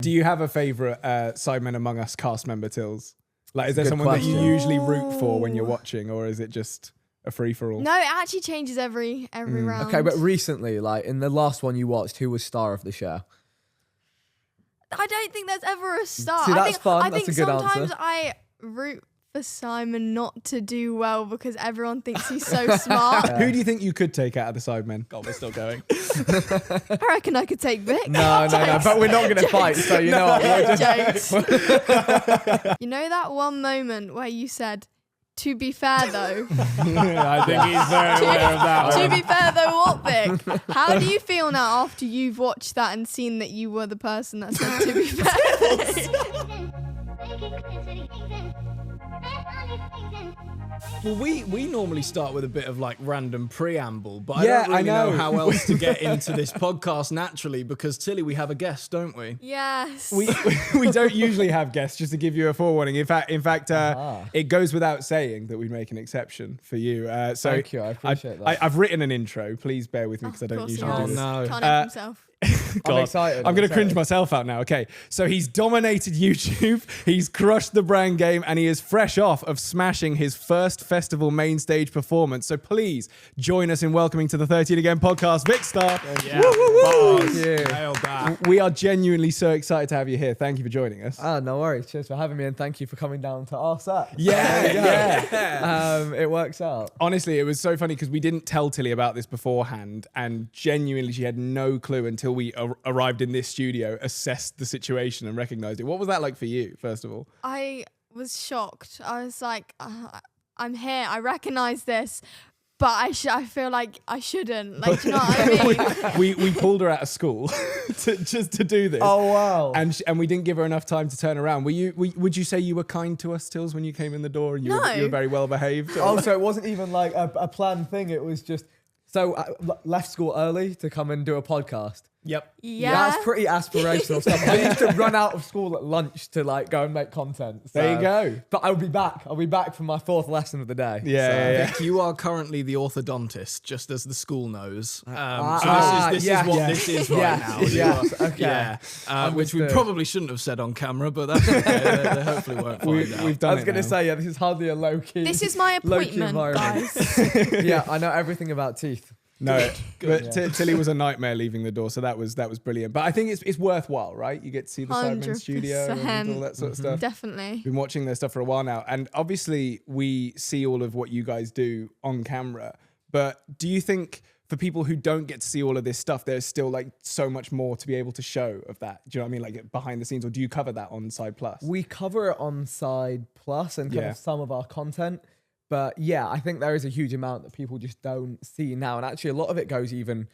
Do you have a favourite Sidemen Among Us cast member, Tills? Like, is there Good someone question. that you usually root for when you're watching, or is it just a free-for-all? No, it actually changes every round. Okay, but recently, like in the last one you watched, who was star of the show? I don't think there's ever a star. See, that's I think, fun. I That's think a good sometimes answer. I root for Simon not to do well because everyone thinks he's so smart. Who do you think you could take out of the Sidemen? God, we're still going. I reckon I could take Vic. No, but we're not going to fight, so you know what? We'll just... Jokes. You know that one moment where you said, "To be fair though." I think he's very aware of that. To be fair though, what, Vic? How do you feel now after you've watched that and seen that you were the person that said "to be fair"? Well, we normally start with a bit of like random preamble, but Yeah, I don't really I know know. how else to get into this podcast naturally because Tilly, we have a guest, don't we? Yes. We don't usually have guests, just to give you a forewarning. In fact, it goes without saying that we make an exception for you. So Thank you, I appreciate that. I've written an intro. Please bear with me because I don't usually do has. this. Oh, no. Can't help himself. God, I'm excited. I'm going to cringe myself out now. Okay, so he's dominated YouTube, he's crushed the brand game, and he is fresh off of smashing his first festival main stage performance. So please join us in welcoming to the 13 Again podcast, Vikkstar. Yeah. Bars. Thank you. Nailed that. We are genuinely so excited to have you here. Thank you for joining us. No worries. Cheers for having me, and thank you for coming down to our set. Yeah. It works out. Honestly, it was so funny because we didn't tell Tilly about this beforehand, and genuinely she had no clue until we arrived in this studio, assessed the situation and recognized it. What was that like for you, first of all? I was shocked. I was like, I'm here. I recognize this, but I feel like I shouldn't. Like, do you know what I mean? we pulled her out of school just to do this. Oh wow! And we didn't give her enough time to turn around. Would you say you were kind to us, Tills, when you came in the door and you were very well behaved? Oh, so it wasn't even like a planned thing. It was just so I left school early to come and do a podcast. Yep. Yeah. That's pretty aspirational stuff. I used to run out of school at lunch to like go and make content. So. There you go. But I'll be back. I'll be back for my fourth lesson of the day. Yeah. Vic, you are currently the orthodontist, just as the school knows. So this yeah, is what yeah. this is right Yes, now. You yes, are- okay. Yeah, which we Understood. probably shouldn't have said on camera, but that's okay. They hopefully won't find out. We've done I was it going to now. say, this is hardly a low-key. This is my low-key appointment, environment. guys. Yeah, I know everything about teeth. No, Good. but Tilly was a nightmare leaving the door, so that was brilliant. But I think it's worthwhile, right? You get to see the Sidemen studio and all that sort of stuff. Definitely. Been watching their stuff for a while now, and obviously we see all of what you guys do on camera. But do you think for people who don't get to see all of this stuff, there's still like so much more to be able to show of that? Do you know what I mean? Like behind the scenes, or do you cover that on Side Plus? We cover it on Side Plus and kind Yeah. of some of our content. But yeah, I think there is a huge amount that people just don't see now. And actually a lot of it goes even,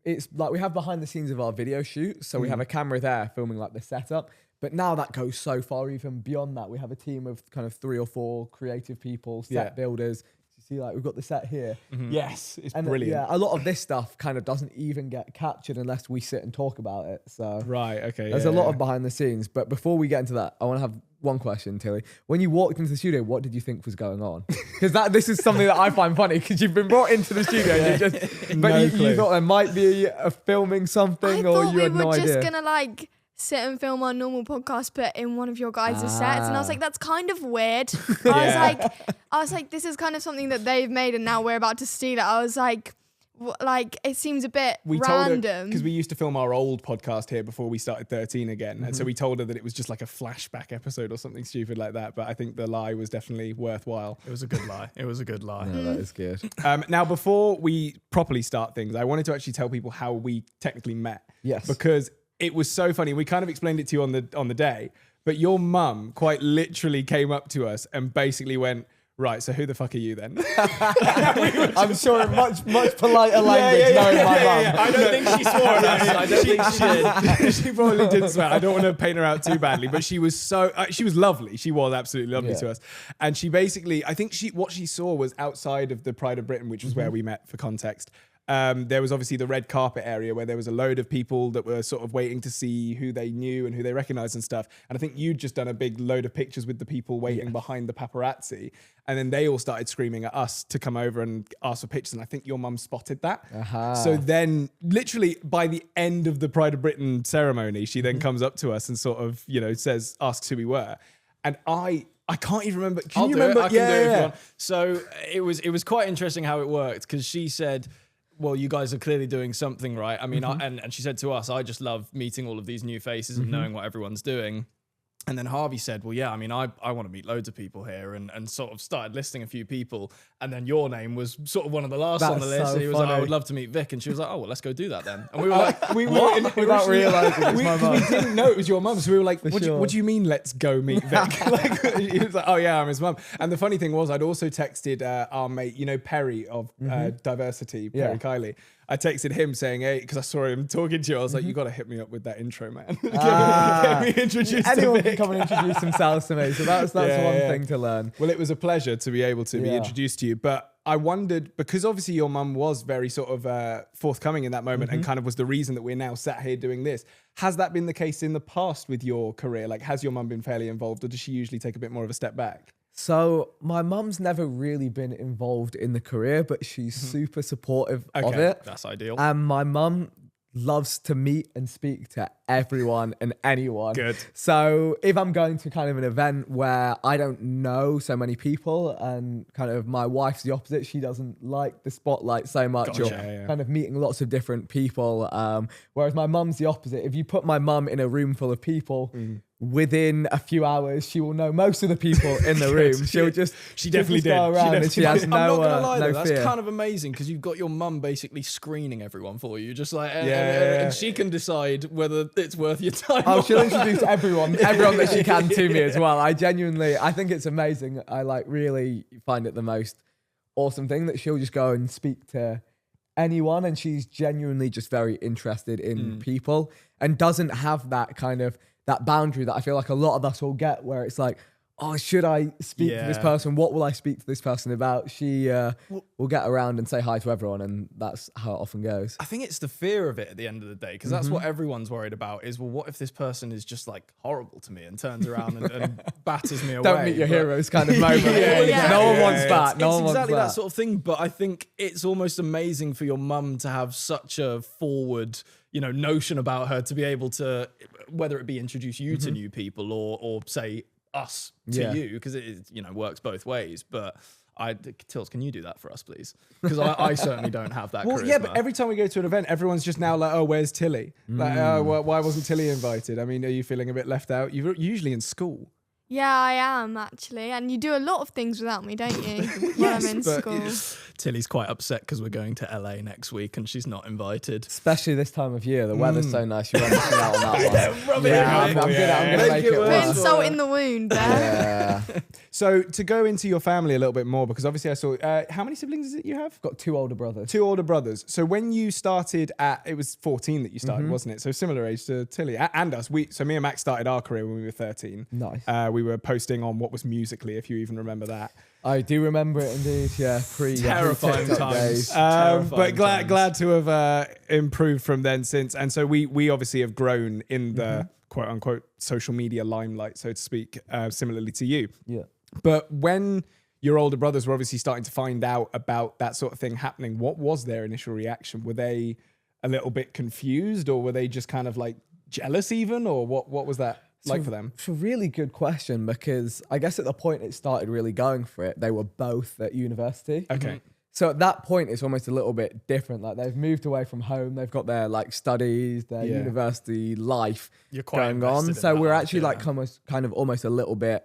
it's like we have behind the scenes of our video shoots. So we have a camera there filming like the setup. But now that goes so far even beyond that. We have a team of kind of 3 or 4 creative people, set builders. You see like we've got the set here. Yes, it's And brilliant. yeah, a lot of this stuff kind of doesn't even get captured unless we sit and talk about it. So Right, okay. there's a lot of behind the scenes. But before we get into that, I want to have one question, Tilly. When you walked into the studio, what did you think was going on? Because this is something that I find funny because you've been brought into the studio and you just, No you clue. thought there might be a filming I something or thought you we had were no just idea. gonna like sit and film our normal podcast, but in one of your guys' sets, and I was like, that's kind of weird. I was like, this is kind of something that they've made, and now we're about to steal it. I was like, it seems a bit We told her, random. because we used to film our old podcast here before we started 13 again. And so we told her that it was just like a flashback episode or something stupid like that. But I think the lie was definitely worthwhile. It was a good lie. It was a good lie. Yeah, that is good. Now, before we properly start things, I wanted to actually tell people how we technically met. Yes. Because it was so funny. We kind of explained it to you on the day, but your mum quite literally came up to us and basically went, right, so who the fuck are you then? I'm sure in much politer language knowing my mum. I don't think she swore at us. I don't think she did. She probably did swear. I don't want to paint her out too badly, but she was she was lovely. She was absolutely lovely to us. And she basically, I think what she saw was outside of the Pride of Britain, which was where we met for context. there was obviously the red carpet area where there was a load of people that were sort of waiting to see who they knew and who they recognized and stuff. And I think you'd just done a big load of pictures with the people waiting behind the paparazzi. And then they all started screaming at us to come over and ask for pictures. And I think your mum spotted that. So then literally by the end of the Pride of Britain ceremony, she then comes up to us and sort of, asks who we were. And I can't even remember. Can you remember? I can do it if you want. So it was quite interesting how it worked, because she said, well, you guys are clearly doing something right. I mean, and she said to us, I just love meeting all of these new faces and knowing what everyone's doing. And then Harvey said, well, yeah, I mean, I want to meet loads of people here, and sort of started listing a few people. And then your name was sort of one of the last on the list. So he was like, funny. I would love to meet Vic. And she was like, oh, well, let's go do that then. And we were like, Without realising it's my mum. We didn't know it was your mum, so we were like, what sure. do you mean, let's go meet Vic? He was like, oh yeah, I'm his mum. And the funny thing was, I'd also texted our mate, Perry of Diversity, Perry Kiley. I texted him saying, hey, because I saw him talking to you. I was like, you got to hit me up with that intro, man. Get me introduced to Anyone Vic. can come and introduce themselves to me. So that's one thing to learn. Well, it was a pleasure to be able to be introduced to you. But I wondered, because obviously your mum was very sort of forthcoming in that moment and kind of was the reason that we're now sat here doing this. Has that been the case in the past with your career? Like, has your mum been fairly involved, or does she usually take a bit more of a step back? So my mum's never really been involved in the career, but she's super supportive of it. that's ideal. And my mum loves to meet and speak to everyone and anyone. Good. So if I'm going to kind of an event where I don't know so many people, and kind of my wife's the opposite, she doesn't like the spotlight so much, or kind of meeting lots of different people. Whereas my mum's the opposite. If you put my mum in a room full of people, within a few hours, she will know most of the people in the room. She definitely did. Go around and she has I'm not gonna lie, no though, fear. that's kind of amazing, because you've got your mum basically screening everyone for you, just like, and she can decide whether it's worth your time. Oh, she'll introduce everyone that she can to me as well. I think it's amazing. I really find it the most awesome thing that she'll just go and speak to anyone, and she's genuinely just very interested in people, and doesn't have that kind of that boundary that I feel like a lot of us will get, where it's like, oh, should I speak to this person? What will I speak to this person about? She will get around and say hi to everyone, and that's how it often goes. I think it's the fear of it at the end of the day, because that's what everyone's worried about is, well, what if this person is just like horrible to me and turns around and batters me away? Don't meet your heroes kind of moment. No one wants that. No one It's wants exactly that. that sort of thing. But I think it's almost amazing for your mum to have such a forward, notion about her, to be able to, whether it be introduce you to new people or say us to you, because it works both ways. But Tills, can you do that for us, please? Because I certainly don't have that. Well, charisma. yeah, but every time we go to an event, everyone's just now like, oh, where's Tilly? Like, why wasn't Tilly invited? I mean, are you feeling a bit left out? You're usually in school. Yeah, I am actually. And you do a lot of things without me, don't you? When I'm in school. Tilly's quite upset because we're going to LA next week and she's not invited. Especially this time of year. The weather's so nice. You won't miss out on that one. I'm going to make it Putting work. salt in the wound there. Yeah. So to go into your family a little bit more, because obviously I saw, how many siblings is it you have? Got 2 older brothers. 2 older brothers. So when you started it was 14 that you started, wasn't it? So similar age to Tilly and us. So me and Max started our career when we were 13. Nice. We were posting on what was Musically, if you even remember that. I do remember it indeed. Yeah, Terrifying TikTok times. days. But glad to have improved from then since. And so we obviously have grown in the quote unquote social media limelight, so to speak, similarly to you. Yeah. But when your older brothers were obviously starting to find out about that sort of thing happening, what was their initial reaction? Were they a little bit confused, or were they just kind of like jealous even, or what was that like for them? It's a really good question, because I guess at the point it started really going for it, they were both at university. Okay. So at that point, it's almost a little bit different. Like they've moved away from home, they've got their like studies, their university life You're quite going on. invested in So that we're life, actually like almost a little bit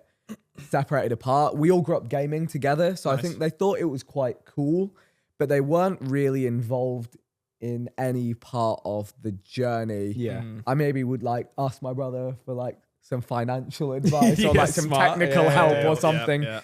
separated apart. We all grew up gaming together, so I think they thought it was quite cool, but they weren't really involved in any part of the journey. Yeah. I maybe would like ask my brother for like some financial advice or like some smart. technical help Yeah. or something. Yeah.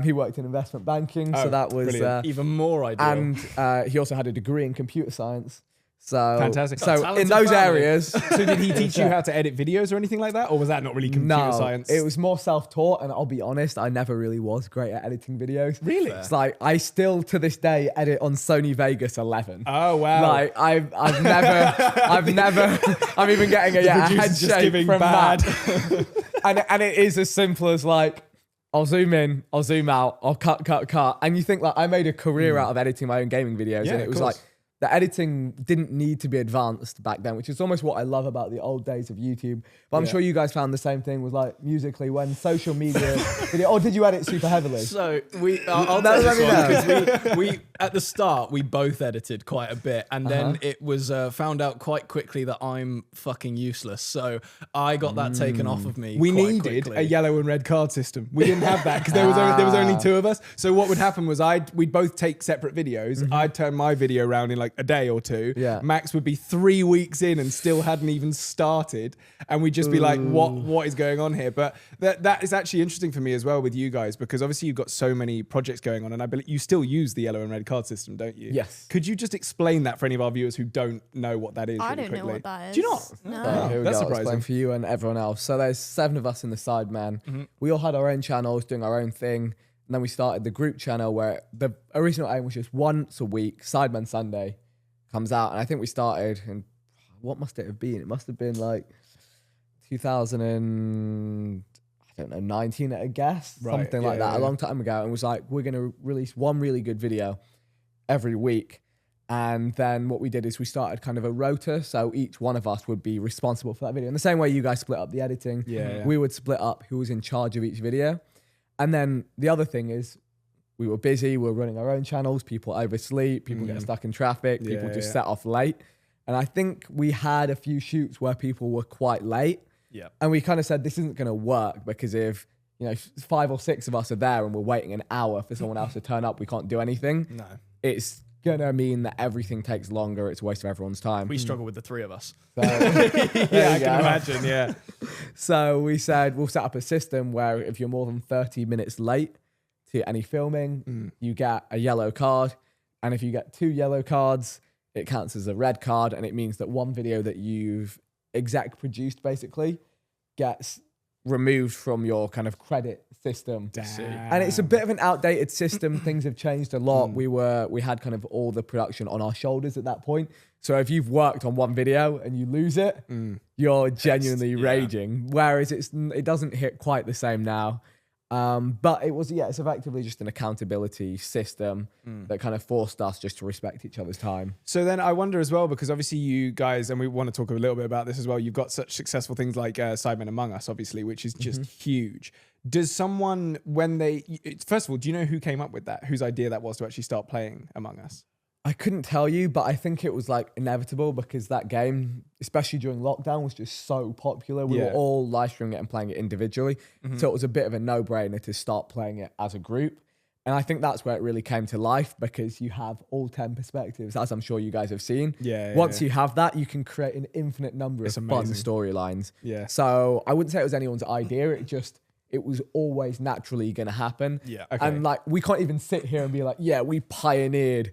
He worked in investment banking, so that was brilliant. Even more ideal. and he also had a degree in computer science. So Fantastic. So in Talented those family. areas, So did he teach you how to edit videos or anything like that? Or was that not really computer science? it was more self-taught, and I'll be honest, I never really was great at editing videos. Really? It's like I still to this day edit on Sony Vegas 11. Oh, wow. Like I've never I'm even getting a head producer's just shake giving from bad. that. and it is as simple as like I'll zoom in, I'll zoom out, I'll cut. And you think like I made a career out of editing my own gaming videos, Yeah, and it of was course. like the editing didn't need to be advanced back then, which is almost what I love about the old days of YouTube. But I'm sure you guys found the same thing with like Musically when social media video, or did you edit super heavily? So I'll No, take let me this one because we at the start we both edited quite a bit, and then it was found out quite quickly that I'm fucking useless. So I got that taken off of me. We quite needed quickly. a yellow and red card system. We didn't have that because there was only two of us. So what would happen was we'd both take separate videos. I'd turn my video around in like a day or two. Yeah. Max would be 3 weeks in and still hadn't even started, and we'd just be like, "What is going on here?" But that is actually interesting for me as well with you guys, because obviously you've got so many projects going on, and I believe you still use the yellow and red card system, don't you? Yes. Could you just explain that for any of our viewers who don't know what that is? I really don't know quickly? what that is. Do you not? No. So here we that's go. I'll surprising. explain for you and everyone else. So there's 7 of us in the side, man. We all had our own channels, doing our own thing. And then we started the group channel where the original aim was just once a week, Sidemen Sunday comes out. And I think we started in, what must it have been? It must have been like 2000 and, I don't know, 19 at a guess. Right, Something like that, a long time ago. And was like, we're going to release one really good video every week. And then what we did is we started kind of a rota. So each one of us would be responsible for that video. In the same way you guys split up the editing, Yeah. we would split up who was in charge of each video. And then the other thing is we were busy, we were running our own channels, people oversleep, people get stuck in traffic, people just set off late. And I think we had a few shoots where people were quite late. Yeah. And we kind of said, this isn't going to work because if, 5 or 6 of us are there and we're waiting an hour for someone else to turn up, we can't do anything. No. It's going to mean that everything takes longer. It's a waste of everyone's time. We struggle with the 3 of us. So, Yeah, I can imagine. Yeah. So we said we'll set up a system where if you're more than 30 minutes late to any filming, you get a yellow card. And if you get 2 yellow cards, it counts as a red card. And it means that one video that you've exec produced basically gets removed from your kind of credit system. And it's a bit of an outdated system. Things have changed a lot. We had kind of all the production on our shoulders at that point. So if you've worked on one video and you lose it, you're genuinely raging. Whereas it doesn't hit quite the same now. But it's effectively just an accountability system that kind of forced us just to respect each other's time. So then I wonder as well, because obviously you guys, and we want to talk a little bit about this as well, you've got such successful things like Sidemen Among Us, obviously, which is just huge. Does someone, first of all, do you know who came up with that? Whose idea that was to actually start playing Among Us? I couldn't tell you, but I think it was like inevitable because that game, especially during lockdown, was just so popular. We were all live streaming it and playing it individually. So it was a bit of a no-brainer to start playing it as a group. And I think that's where it really came to life because you have all 10 perspectives, as I'm sure you guys have seen. Once you have that, you can create an infinite number of fun storylines. Yeah. So I wouldn't say it was anyone's idea. It was always naturally going to happen. Yeah. Okay. And like, we can't even sit here and be like, yeah, we pioneered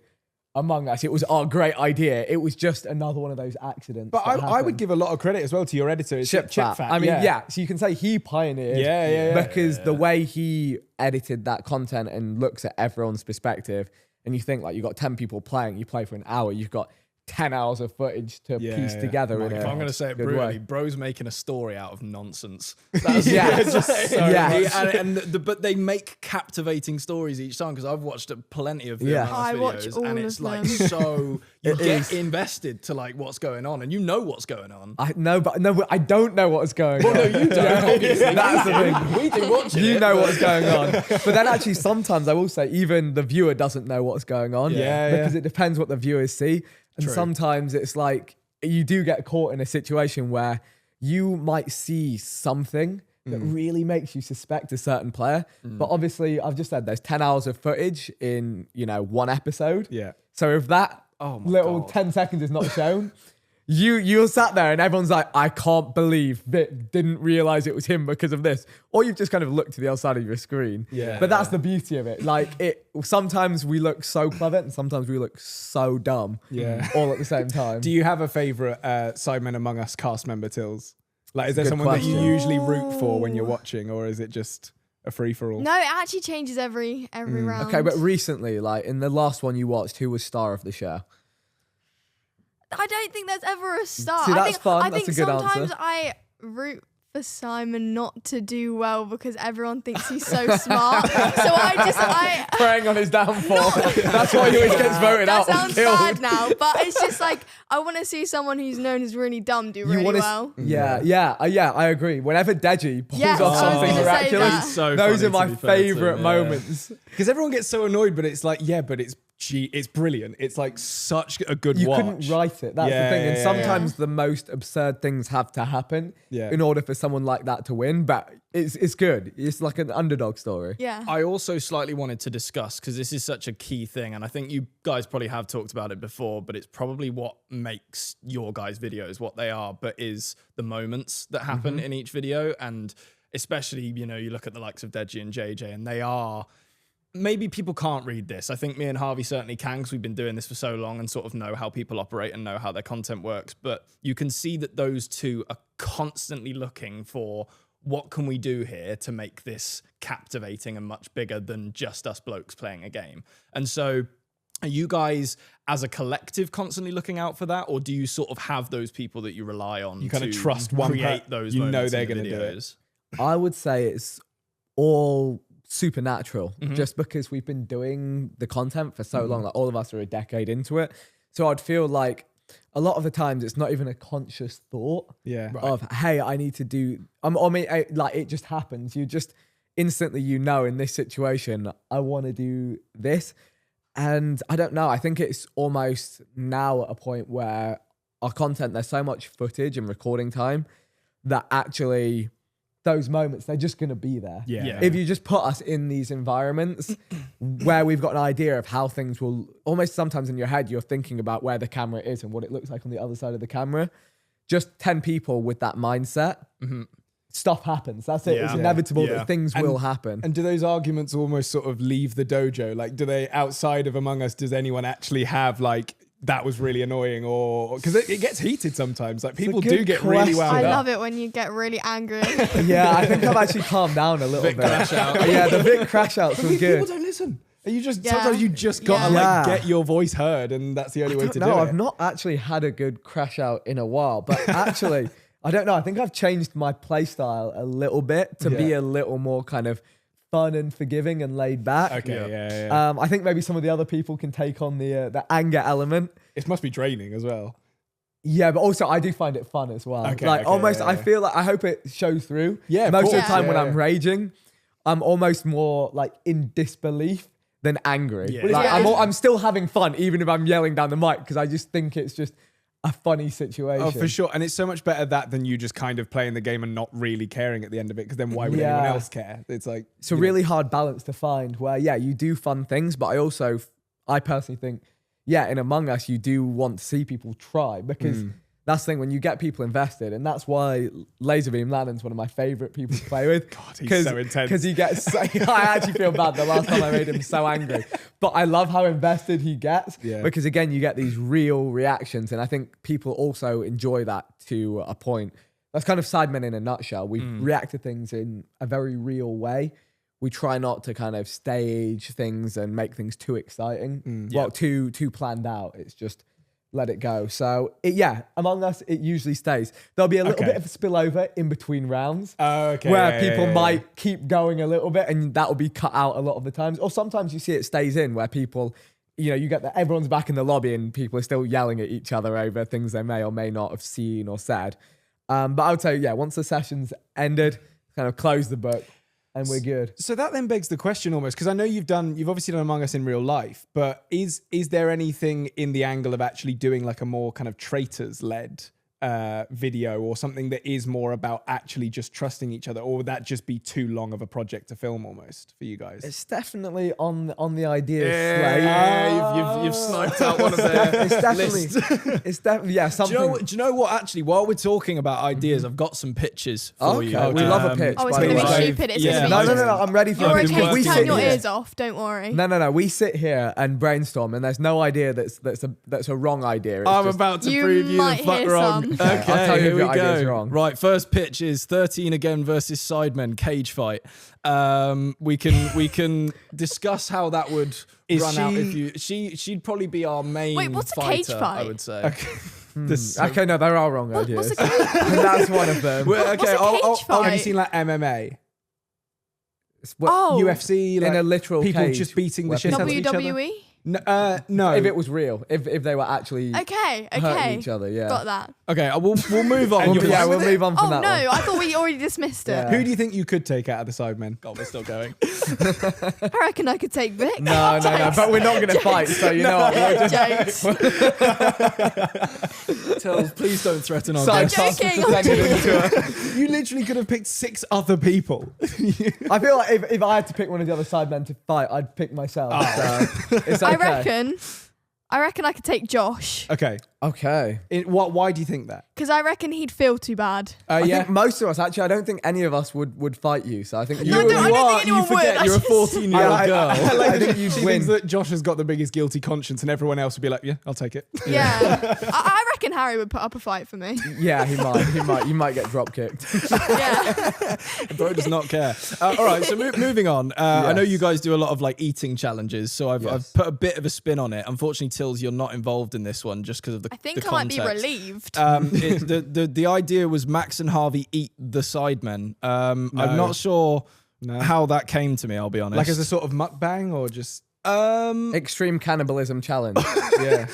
Among Us. It was our great idea. It was just another one of those accidents. But I would give a lot of credit as well to your editor. It's Chip Fat. I mean, so you can say he pioneered. Because the way he edited that content and looks at everyone's perspective, and you think like you got 10 people playing, you play for an hour, you've got 10 hours of footage to piece together. If I'm going to say it brutally, way. bro's making a story out of nonsense. But But they make captivating stories each time because I've watched plenty of Among Us I videos, watch all and of it's like them. so you get invested to like what's going on, and you know what's going on. I I don't know what's going on. No, you don't. Obviously, That's the thing. we do watch it. You know what's going on. But then actually sometimes I will say even the viewer doesn't know what's going on. Because it depends what the viewers see. And sometimes it's like you do get caught in a situation where you might see something that really makes you suspect a certain player. But obviously I've just said there's 10 hours of footage in, one episode. Yeah. So if that Oh my little God. 10 seconds is not shown, you're sat there and everyone's like, I can't believe Vic didn't realize it was him because of this. Or you've just kind of looked to the other side of your screen. Yeah. But that's the beauty of it. Like sometimes we look so clever and sometimes we look so dumb. Yeah. All at the same time. Do you have a favorite Sidemen Among Us cast member, Tills? Like, is there Good someone that you question. usually root for when you're watching, or is it just a free for all? No, it actually changes every round. Okay, but recently, like in the last one you watched, who was star of the show? I don't think there's ever a star. See, I that's think, fun. I That's think a good sometimes answer. I root for Simon not to do well because everyone thinks he's so smart. So I Preying on his downfall. That's why he always gets voted that out. or sounds killed. sad now, but it's just like I want to see someone who's known as really dumb do really wanna well. Yeah, I agree. Whenever Deji pulls Yes, off I was something gonna say miraculous, that. So those funny, are my to be fair to favorite him, yeah. moments. Because everyone gets so annoyed, but it's like, yeah, but it's brilliant. It's like such a good You watch. couldn't write it. That's Yeah, the thing. And yeah, sometimes the most absurd things have to happen Yeah. in order for someone like that to win. But it's good. It's like an underdog story. Yeah. I also slightly wanted to discuss, because this is such a key thing, and I think you guys probably have talked about it before, but it's probably what makes your guys' videos what they are, but is the moments that happen in each video. And especially, you look at the likes of Deji and JJ, and they are... Maybe people can't read this. I think me and Harvey certainly can, because we've been doing this for so long and sort of know how people operate and know how their content works. But you can see that those two are constantly looking for, what can we do here to make this captivating and much bigger than just us blokes playing a game? And so are you guys as a collective constantly looking out for that? Or do you sort of have those people that you rely on You kind of to trust one create those you know moments they're in the going to do it. videos? I would say it's all supernatural Mm-hmm. just because we've been doing the content for so long. Like all of us are a decade into it. So I'd feel like a lot of the times it's not even a conscious thought Yeah. of, hey, I need to do, like it just happens. You just instantly, in this situation, I want to do this. And I don't know, I think it's almost now at a point where our content, there's so much footage and recording time that actually those moments, they're just going to be there. Yeah. If you just put us in these environments where we've got an idea of how things will, almost sometimes in your head, you're thinking about where the camera is and what it looks like on the other side of the camera. Just 10 people with that mindset, stuff happens. That's it. It's Yeah. inevitable Yeah. that things will happen. And do those arguments almost sort of leave the dojo? Like, do they, outside of Among Us, does anyone actually have like, that was really annoying? Or because it gets heated sometimes. Like people good do get really question. wound I up. love it when you get really angry. Yeah, I think I've actually calmed down a little bit. Yeah, the Vic crash outs were People good. don't listen. And you just Yeah. sometimes you just gotta Yeah. like get your voice heard, and that's the only way to do No, it. I've not actually had a good crash out in a while, but actually, I don't know. I think I've changed my play style a little bit to be Yeah. a little more kind of fun and forgiving and laid back. Okay, yeah. I think maybe some of the other people can take on the anger element. It must be draining as well. Yeah, but also I do find it fun as well. Okay, Like okay, almost, yeah, I yeah. feel like I hope it shows through. Yeah, of most of the course. time when Yeah, I'm yeah. raging, I'm almost more like in disbelief than angry. Yeah. Like, Yeah. I'm still having fun even if I'm yelling down the mic because I just think it's just a funny situation. Oh, for sure. And it's so much better that than you just kind of playing the game and not really caring at the end of it, because then why would anyone Yeah. else care? It's like It's a really hard balance to find where, yeah, you do fun things, but I personally think, yeah, in Among Us, you do want to see people try because that's the thing when you get people invested. And that's why Laserbeam Lannon's one of my favorite people to play with. God, he's so intense. Because he gets, I actually feel bad the last time I made him so angry. But I love how invested he gets Yeah. because, again, you get these real reactions. And I think people also enjoy that to a point. That's kind of Sidemen in a nutshell. We react to things in a very real way. We try not to kind of stage things and make things too exciting. Well, too planned out. It's just let it go. So Among Us, it usually stays. There'll be a little Okay. bit of a spillover in between rounds. Oh, okay. Where Yeah, people yeah. might keep going a little bit and that will be cut out a lot of the times. Or sometimes you see it stays in where people, you get that everyone's back in the lobby and people are still yelling at each other over things they may or may not have seen or said. But I would say, once the session's ended, kind of close the book and we're good. So that then begs the question almost, because I know you've obviously done Among Us in real life, but is there anything in the angle of actually doing like a more kind of traitors led video, or something that is more about actually just trusting each other, or would that just be too long of a project to film almost for you guys? It's definitely on the idea slate. Yeah, you've sniped out one of their It's definitely, lists. yeah, something. Do you know what? Actually, while we're talking about ideas, I've got some pitches for you. Okay, we love a pitch. Oh, it's by going the to be way. stupid. It's Yeah. going to be No, I'm ready for You're it. okay because to we turn sit your here. ears off. Don't worry. No. We sit here and brainstorm, and there's no idea that's a wrong idea. It's I'm just- about to You prove you might the fuck hear wrong. some. Okay, I'll tell you here if we your idea's go. wrong. Right, first pitch is 13 again versus Sidemen cage fight. We can discuss how that would Is run out she- if she'd probably be our main Wait, what's a fighter, cage fight? I would say. Okay, no, there are wrong What's ideas. a cage? And that's one of them. Well, What's okay, a cage fight? Have you seen like MMA, It's what- Oh. UFC, like in a literal people cage just beating the weapon. shit out of each other? WWE. No. If it was real, if they were actually Okay. hurting each other, yeah. Got that. Okay, we'll move on. And you're Yeah, fine we'll with it? move on from Oh that no, one. I thought we already dismissed it. Yeah. Who do you think you could take out of the Sidemen? God, we're still going. I reckon I could take Vic. No, but we're not going to fight, so you know what? We'll just Jokes. Please don't threaten our side guests. task joking, presented into You literally could have picked 6 other people. I feel like if I had to pick one of the other side men to fight, I'd pick myself. So it's okay. I reckon I could take Josh. Okay. Okay. Why do you think that? Because I reckon he'd feel too bad. I think most of us, actually, I don't think any of us would fight you. So I think No, I don't think anyone you forget would. you're a 14-year-old girl. I think you'd She win. thinks that Josh has got the biggest guilty conscience, and everyone else would be like, "Yeah, I'll take it." Yeah. I reckon Harry would put up a fight for me. Yeah, he might. You might get drop kicked. Yeah. Bro does not care. All right, so moving on. I know you guys do a lot of like eating challenges, so I've put a bit of a spin on it. Unfortunately, Tills, you're not involved in this one just because of the I think the I might be context. relieved. The idea was Max and Harvey eat the Sidemen. I'm not sure how that came to me, I'll be honest. Like as a sort of mukbang, or just Extreme cannibalism challenge. Yeah.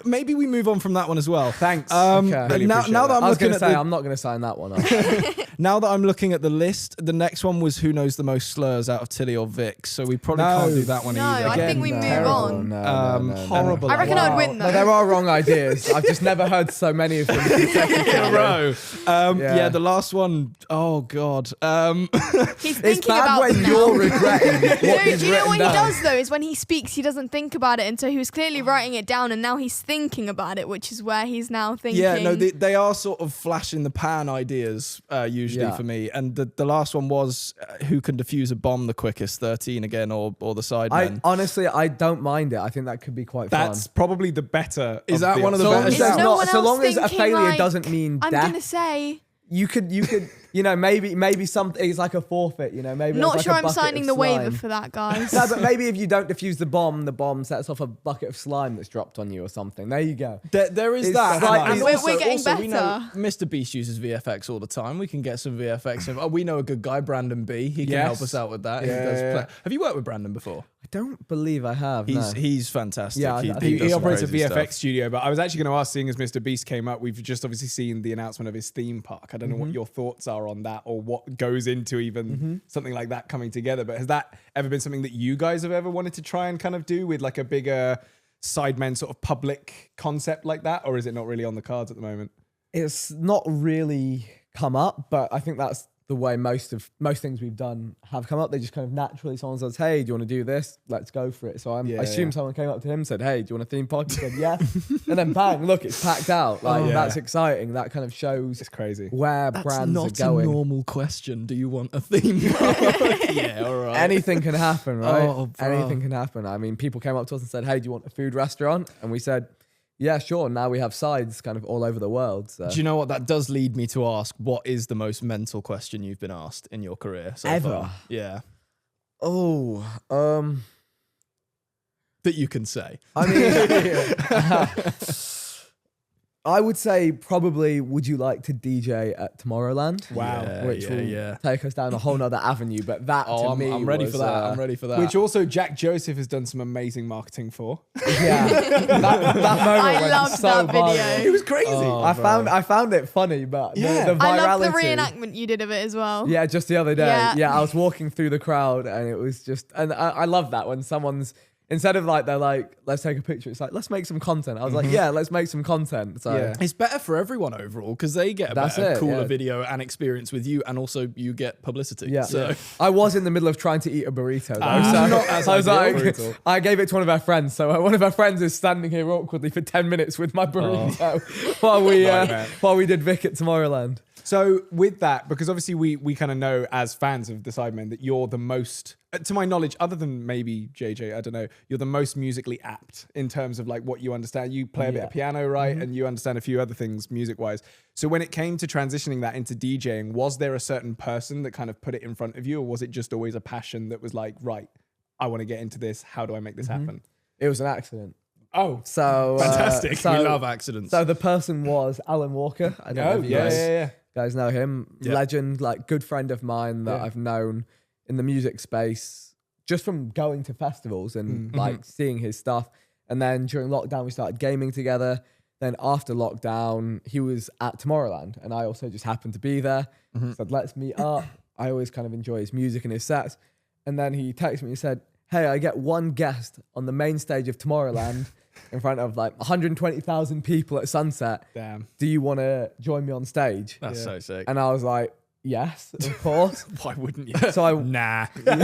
Maybe we move on from that one as well. Thanks. Okay. Really now appreciate that that. I'm I was looking going to at say, the, I'm not going to sign that one off. now that I'm looking at the list, the next one was who knows the most slurs out of Tilly or Vic. So we probably can't do that one No, either. I think we move on. No. horrible. I reckon I would win No, though. there are wrong ideas. I've just never heard so many of them consecutively. in a row. Yeah. Yeah, the last one, oh God. He's It's thinking bad about when them now. you're regretting what No, you've do you know what written he down. does though? Is when he speaks, he doesn't think about it, and so he was clearly writing it down, and now he's thinking about it, which is where he's now thinking. Yeah, no, they are sort of flash in the pan ideas usually Yeah. for me. And the last one was who can defuse a bomb the quickest, 13 again, or the Sidemen. Honestly, I don't mind it. I think that could be quite That's fun. probably the better. Is that one of the So long better as, Is there's no not, one so else long as a thinking, failure like, doesn't mean I'm death, gonna say, you could, maybe something is like a forfeit. Maybe not there's sure like a I'm bucket signing of the waiver slime. for that, guys. No, but maybe if you don't defuse the bomb sets off a bucket of slime that's dropped on you or something. There you go. There is It's that. slightly- And We're getting we know better. Mr. Beast uses VFX all the time. We can get some VFX. We know a good guy, Brandon B. He can help Yes. us out with that. Yeah, He does yeah. play. Have you worked with Brandon before? I don't believe I have. No. He's fantastic. Yeah, I he, think he He does some operates a crazy VFX stuff. studio, but I was actually going to ask, seeing as Mr. Beast came up, we've just obviously seen the announcement of his theme park. I don't know what your thoughts are on that, or what goes into even something like that coming together. But has that ever been something that you guys have ever wanted to try and kind of do with like a bigger Sidemen sort of public concept like that, or is it not really on the cards at the moment? It's not really come up, but I think that's the way most things we've done have come up. They just kind of naturally, someone says, "Hey, do you want to do this? Let's go for it." So I assume someone came up to him and said, "Hey, do you want a theme park?" He said, "Yeah," and then bang, look, it's packed out. Like that's exciting. That kind of shows It's crazy. where That's brands not are going. a normal question. Do you want a theme park? Yeah, all right. Anything can happen, right? Oh, bro. Anything can happen. I mean, people came up to us and said, "Hey, do you want a food restaurant?" And we said, "Yeah, sure." Now we have sides kind of all over the world. So. Do you know what? That does lead me to ask, what is the most mental question you've been asked in your career so Ever? far? Yeah. Oh, That you can say. I mean, I would say probably, would you like to DJ at Tomorrowland? Wow. Yeah, Which will yeah. take us down a whole nother avenue. But that Oh, to me, I'm ready was, for that. I'm ready for that. Which also Jack Joseph has done some amazing marketing for. Yeah, that moment I went loved so that viral. video. It was crazy. Oh, I found it funny, but Yeah. the virality. I love the reenactment you did of it as well. Yeah, just the other day. Yeah. Yeah, I was walking through the crowd and it was just, and I love that when someone's Instead of like, they're like, let's take a picture. It's like, let's make some content. I was like, yeah, let's make some content. So Yeah. It's better for everyone overall because they get a That's better, it, cooler yeah. video and experience with you, and also you get publicity. yeah. So I was in the middle of trying to eat a burrito. Though, not as I was ideal. like, Brutal. I gave it to one of our friends. So one of our friends is standing here awkwardly for 10 minutes with my burrito while we did Vic at Tomorrowland. So with that, because obviously we kind of know as fans of the Sidemen that you're the most, to my knowledge, other than maybe JJ, I don't know, you're the most musically apt in terms of like what you understand. You play a bit of piano, right? And you understand a few other things music wise. So when it came to transitioning that into DJing, was there a certain person that kind of put it in front of you, or was it just always a passion that was like, right, I want to get into this. How do I make this happen? It was an accident. Oh, So fantastic. so- we love accidents. So the person was Alan Walker. I don't know if you guys know him. Yeah. Legend, like good friend of mine that I've known in the music space just from going to festivals and like seeing his stuff. And then during lockdown, we started gaming together. Then after lockdown, he was at Tomorrowland and I also just happened to be there. Said, let's meet up. I always kind of enjoy his music and his sets. And then he texted me and said, hey, I get one guest on the main stage of Tomorrowland in front of like 120,000 people at sunset. damn. Do you want to join me on stage? That's so sick. And I was like, yes, of course. Why wouldn't you? So I, Nah. You're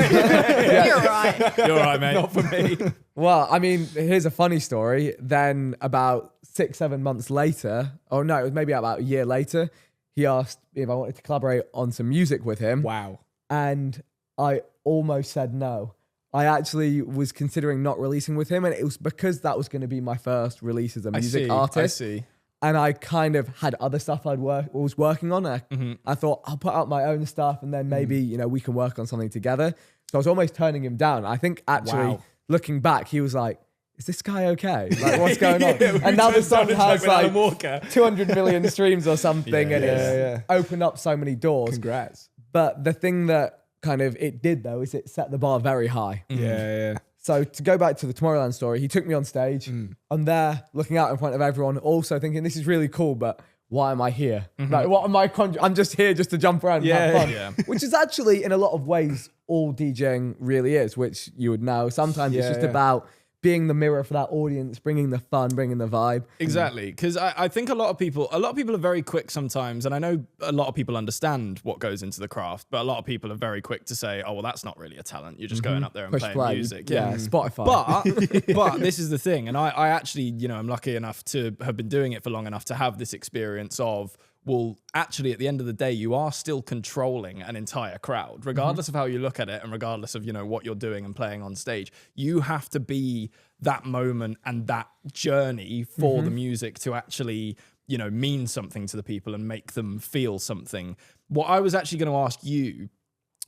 right. You're all right, mate. Not for me. well, I mean, here's a funny story. Then about 6-7 months later, oh no, it was maybe about a year later, he asked if I wanted to collaborate on some music with him. Wow. And I almost said no. I actually was considering not releasing with him, and it was because that was going to be my first release as a music artist. I see. And I kind of had other stuff was working on. I thought I'll put out my own stuff, and then maybe we can work on something together. So I was almost turning him down. I think actually looking back, he was like, "Is this guy okay? Like, what's going on?" And now the song has like 200 million streams or something, and it's opened up so many doors. Congrats. But the thing that kind of it did though is it set the bar very high. Yeah. So to go back to the Tomorrowland story, he took me on stage. I'm there looking out in front of everyone, also thinking this is really cool, but why am I here? Like, what am I? I'm just here just to jump around and have fun. Yeah. Which is actually in a lot of ways all DJing really is, which you would know. Sometimes it's just about being the mirror for that audience, bringing the fun, bringing the vibe. Exactly, because I think a lot of people are very quick sometimes, and I know a lot of people understand what goes into the craft, but a lot of people are very quick to say, "Oh, well, that's not really a talent. You're just going up there and Push playing play. music." Yeah, Spotify. But this is the thing, and I actually, I'm lucky enough to have been doing it for long enough to have this experience of, well, actually, at the end of the day, you are still controlling an entire crowd, regardless of how you look at it and regardless of, what you're doing and playing on stage. You have to be that moment and that journey for the music to actually, mean something to the people and make them feel something. What I was actually going to ask you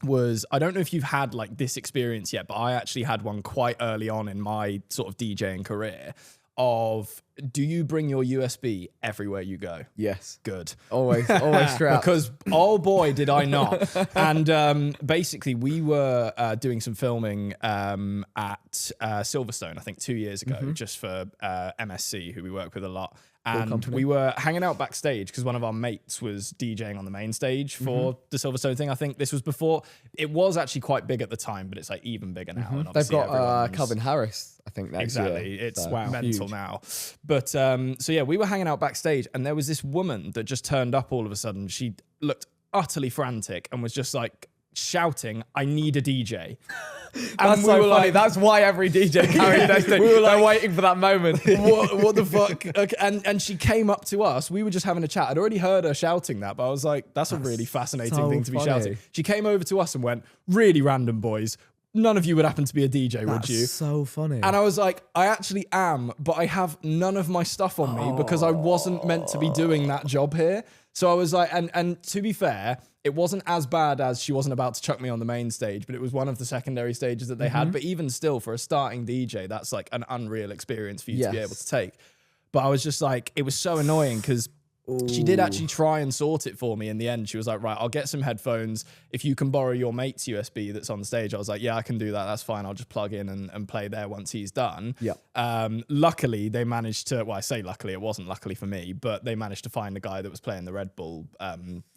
was, I don't know if you've had like this experience yet, but I actually had one quite early on in my sort of DJing career of, do you bring your USB everywhere you go? Yes. Good. Always straight up. Because, oh boy, did I not. And basically, we were doing some filming at Silverstone, I think 2 years ago, just for MSC, who we work with a lot. And we were hanging out backstage because one of our mates was DJing on the main stage for the Silverstone thing. I think this was before. It was actually quite big at the time, but it's like even bigger now. And They've obviously got everyone's- Calvin Harris, I think, next Exactly. year. It's So, mental huge. now. But so yeah, we were hanging out backstage and there was this woman that just turned up all of a sudden. She looked utterly frantic and was just like shouting, "I need a DJ." That's we so were funny. like- That's why every DJ carries their thing. We were like- They're waiting for that moment. what the fuck? Okay. And she came up to us. We were just having a chat. I'd already heard her shouting that, but I was like, that's a really fascinating so thing to be funny. shouting. She came over to us and went, "Really random boys. None of you would happen to be a DJ, would you?" So funny. And I was like, I actually am, but I have none of my stuff on me because I wasn't meant to be doing that job here. So I was like, and to be fair, it wasn't as bad as she wasn't about to chuck me on the main stage, but it was one of the secondary stages that they had. But even still, for a starting DJ, that's like an unreal experience for you to be Yes. able to take. But I was just like, it was so annoying because she did actually try and sort it for me in the end. She was like, "Right, I'll get some headphones. If you can borrow your mate's USB that's on stage." I was like, "Yeah, I can do that. That's fine. I'll just plug in and play there once he's done." Yeah. Luckily, they managed to, well, I say luckily, it wasn't luckily for me, but they managed to find the guy that was playing the Red Bull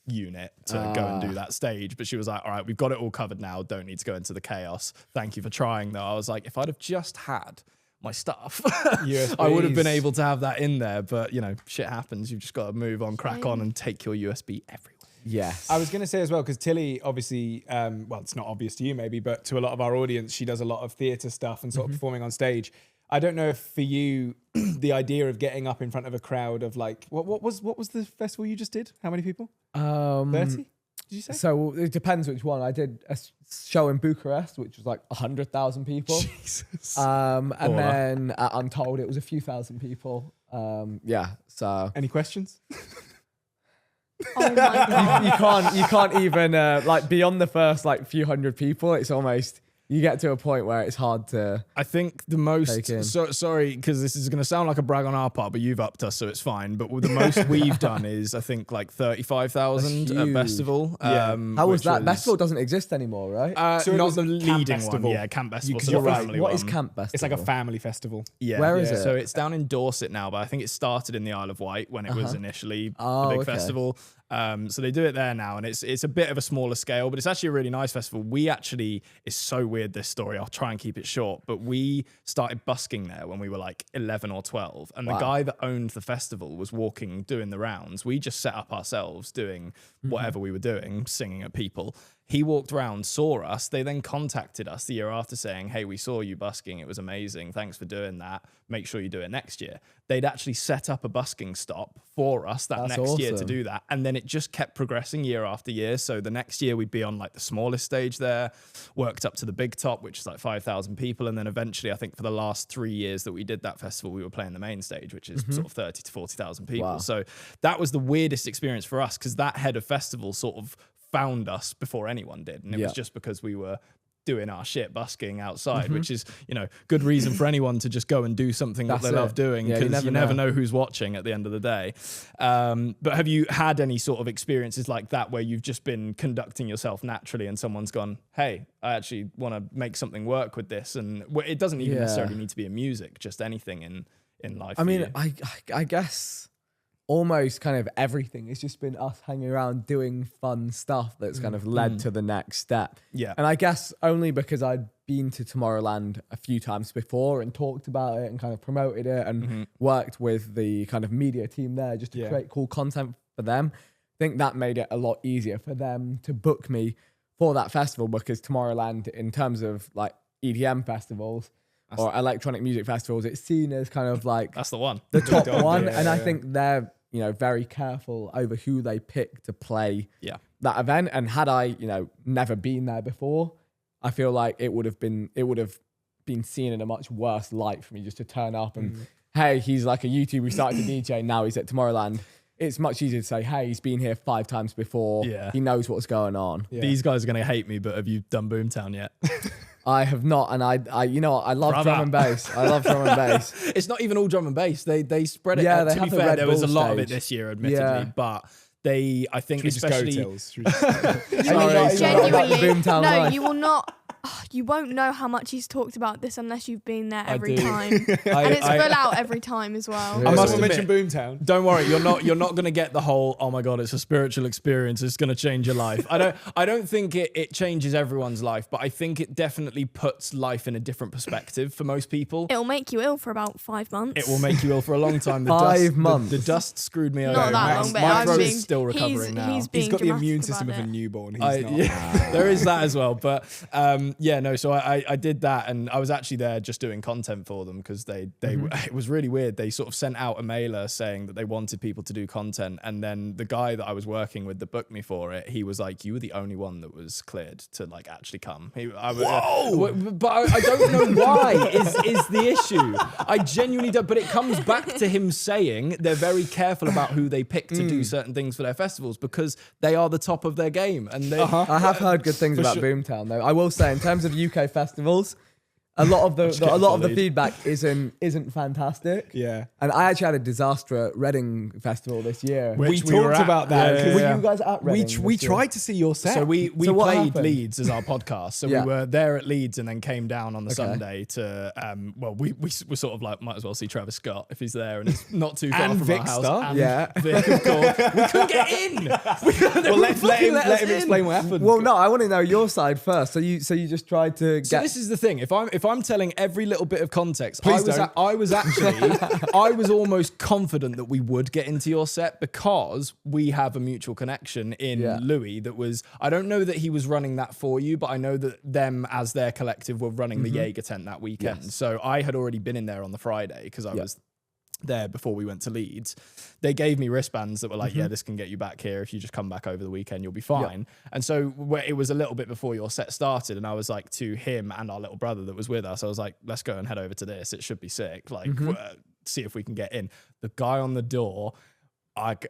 unit to go and do that stage. But she was like, all right, we've got it all covered now. Don't need to go into the chaos. Thank you for trying, though. I was like, if I'd have just had my stuff, I would have been able to have that in there. But, you know, shit happens. You've just got to move on, crack on, and take your USB everywhere. Yes. I was going to say as well, because Tilly obviously, well, it's not obvious to you maybe, but to a lot of our audience, she does a lot of theatre stuff and sort of performing on stage. I don't know if for you, the idea of getting up in front of a crowd of like, what was the festival you just did? How many people? 30? Did you say? So it depends which one. I did a show in Bucharest, which was like 100,000 people. Jesus. And then at Untold, it was a few thousand people. Yeah. So Any questions? Oh my God. you can't even like beyond the first like few hundred people. It's almost, you get to a point where it's hard to. I think the most, sorry, because this is going to sound like a brag on our part, but you've upped us, so it's fine. But the most we've done is, I think, like 35,000 at festival. Yeah. How was that? Festival doesn't exist anymore, right? So it not was the Camp leading Festival. one. Yeah, Camp Festival. Because So you're the right. family What is one. Camp Festival? It's like a family festival. Yeah. Where is it? So it's down in Dorset now, but I think it started in the Isle of Wight when it was initially Oh, the big okay. festival. So they do it there now, and it's a bit of a smaller scale, but it's actually a really nice festival. We actually, it's so weird, this story, I'll try and keep it short, but we started busking there when we were like 11 or 12, and the guy that owned the festival was doing the rounds. We just set up ourselves doing whatever we were doing, singing at people. He walked around, saw us. They then contacted us the year after saying, hey, we saw you busking. It was amazing. Thanks for doing that. Make sure you do it next year. They'd actually set up a busking stop for us That's next year to awesome. do that. And then it just kept progressing year after year. So the next year we'd be on like the smallest stage there, worked up to the big top, which is like 5,000 people. And then eventually, I think for the last 3 years that we did that festival, we were playing the main stage, which is sort of 30 to 40,000 people. Wow. So that was the weirdest experience for us, because that head of festival sort of found us before anyone did. And it was just because we were doing our shit busking outside, which is, you know, good reason for anyone to just go and do something that they love doing, because you never know who's watching at the end of the day. But have you had any sort of experiences like that where you've just been conducting yourself naturally and someone's gone, hey, I actually want to make something work with this? And it doesn't even necessarily need to be in music, just anything in life. I mean, I guess almost kind of everything. It's just been us hanging around doing fun stuff that's kind of led to the next step. Yeah. And I guess only because I'd been to Tomorrowland a few times before and talked about it and kind of promoted it and worked with the kind of media team there just to create cool content for them. I think that made it a lot easier for them to book me for that festival, because Tomorrowland, in terms of like EDM festivals or electronic music festivals, it's seen as kind of like that's the one. the top one. And I think they're, you know, very careful over who they pick to play that event. And had I, you know, never been there before, I feel like it would have been seen in a much worse light for me just to turn up and, hey, he's like a YouTuber who started to DJ, now he's at Tomorrowland. It's much easier to say, hey, he's been here 5 times before. Yeah. He knows what's going on. Yeah. These guys are going to hate me, but have you done Boomtown yet? I have not, and I you know, I love drum and bass. I love drum and bass. It's not even all drum and bass. They spread it. Yeah, out. they To have be the fair, Red there was a Bull lot of it stage. this year, admittedly, but they, I think, Should we just go, especially. Tills? Should we just- You Sorry, will sorry. genuinely. Boomtown No, life. you will not. You won't know how much he's talked about this unless you've been there every do. time, and it's full out every time as well. Really? I must admit- mention Boomtown. Don't worry, you're not going to get the whole, oh my god, it's a spiritual experience, it's going to change your life. I don't think it changes everyone's life, but I think it definitely puts life in a different perspective for most people. It'll make you ill for about 5 months. It will make you ill for a long time. 5 months. The dust screwed me over. Not that long, but My I'm throat being, is still recovering now. He's being He's got the dramatic immune about system of a it. newborn. He's not. Yeah, there is that as well. But no. So I did that, and I was actually there just doing content for them, because they it was really weird. They sort of sent out a mailer saying that they wanted people to do content, and then the guy that I was working with that booked me for it, he was like, "You were the only one that was cleared to like actually come." Whoa! But I don't know why is the issue. I genuinely don't. But it comes back to him saying they're very careful about who they pick to do certain things for their festivals, because they are the top of their game, and they. I have heard good things about Boomtown, though. I will say, in terms of UK festivals, a lot of the feedback isn't fantastic. Yeah. And I actually had a disaster at Reading Festival this year. We talked about that. Were you guys at Reading? We tried to see your set. So we what played happened? Leeds as our podcast. So Yeah. we were there at Leeds and then came down on the Sunday to we were sort of like might as well see Travis Scott if he's there and it's not too far And from our house. Vikkstar. And Yeah. Vic, of course. We couldn't get in. Well, let him explain what happened. Well, no, I want to know your side first. So you just tried to So get. this is the thing. If I'm telling every little bit of context, Please I was almost confident that we would get into your set because we have a mutual connection in Louis that was, I don't know that he was running that for you, but I know that them as their collective were running the Jaeger tent that weekend. Yes. So I had already been in there on the Friday because I was there before we went to Leeds. They gave me wristbands that were like, yeah, this can get you back here. If you just come back over the weekend, you'll be fine. And so it was a little bit before your set started. And I was like to him and our little brother that was with us, I was like, let's go and head over to this. It should be sick. Like, see if we can get in. The guy on the door,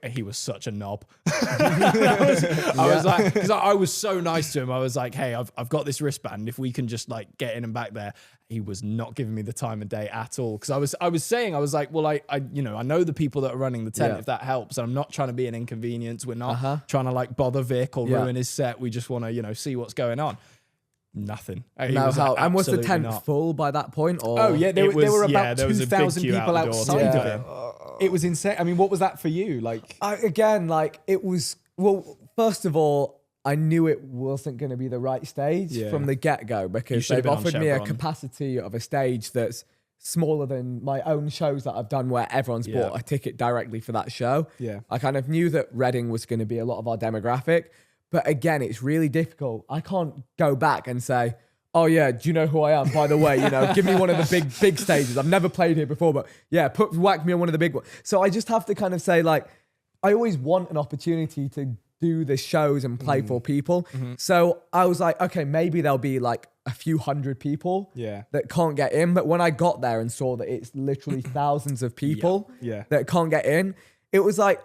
he was such a knob. I was like, because I was so nice to him. I was like, hey, I've got this wristband. If we can just like get in and back there. He was not giving me the time of day at all. Because I was saying, well, I know the people that are running the tent, if that helps. And I'm not trying to be an inconvenience. We're not trying to like bother Vic or ruin his set. We just want to, see what's going on. Nothing. No, how? And was the tent full by that point? Or? Oh yeah, there were about there was a big 2,000 queue people out the door. outside of it. It was insane. I mean, what was that for you? Like, It was, well, first of all, I knew it wasn't going to be the right stage from the get-go because they've offered me a capacity of a stage that's smaller than my own shows that I've done where everyone's bought a ticket directly for that show. Yeah. I kind of knew that Reading was going to be a lot of our demographic. But again, it's really difficult. I can't go back and say, oh yeah, do you know who I am? By the way, give me one of the big stages. I've never played here before, but yeah, whack me on one of the big ones. So I just have to kind of say, like, I always want an opportunity to do the shows and play for people. So I was like, okay, maybe there'll be like a few hundred people that can't get in. But when I got there and saw that it's literally thousands of people that can't get in, it was like,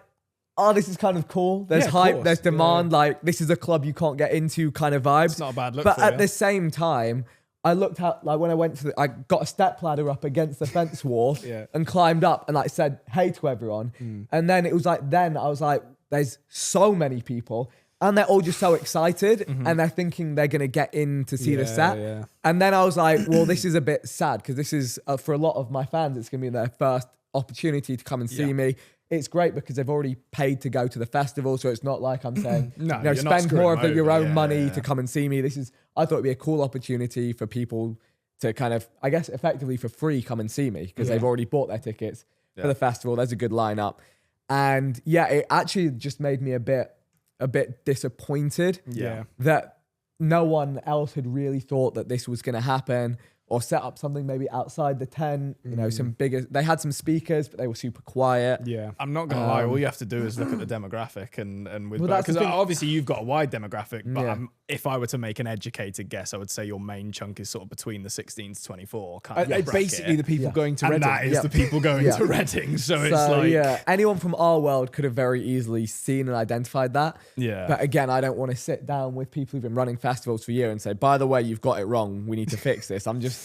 oh, this is kind of cool. There's hype, there's demand. Like, this is a club you can't get into kind of vibes. It's not a bad look But for at you. the same time, I looked at, like, when I went to I got a step ladder up against the fence wall and climbed up and like said hey to everyone. And then it was like, then I was like, there's so many people and they're all just so excited and they're thinking they're going to get in to see the set. Yeah. And then I was like, well, this is a bit sad because this is, for a lot of my fans, it's going to be their first opportunity to come and see me. It's great because they've already paid to go to the festival, so it's not like I'm saying, spend more of your own money to come and see me. I thought it'd be a cool opportunity for people to kind of, I guess, effectively for free come and see me because they've already bought their tickets for the festival. There's a good lineup, and it actually just made me a bit disappointed that no one else had really thought that this was going to happen. Or set up something maybe outside the tent, some bigger. They had some speakers, but they were super quiet. Yeah. I'm not gonna lie. All you have to do is look at the demographic and with Well, that's the because thing. obviously you've got a wide demographic, but if I were to make an educated guess, I would say your main chunk is sort of between the 16 to 24. Kind of Basically, the people going to and Reading. that is the people going to Reading. So it's like anyone from our world could have very easily seen and identified that. Yeah. But again, I don't want to sit down with people who've been running festivals for a year and say, by the way, you've got it wrong. We need to fix this. I'm just.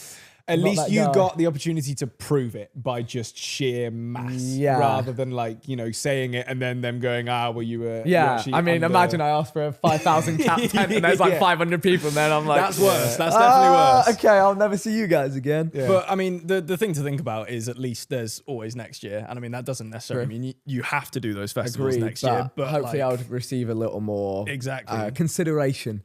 At not least that you guy. got the opportunity to prove it by just sheer mass, rather than like, saying it and then them going, well, you were. Yeah, I mean, imagine I asked for a 5,000 cap tent and there's like 500 people, and then I'm like, that's worse. That's definitely worse. Okay, I'll never see you guys again. Yeah. But I mean, the thing to think about is at least there's always next year, and I mean that doesn't necessarily mean you have to do those festivals next year. But hopefully, I would receive a little more consideration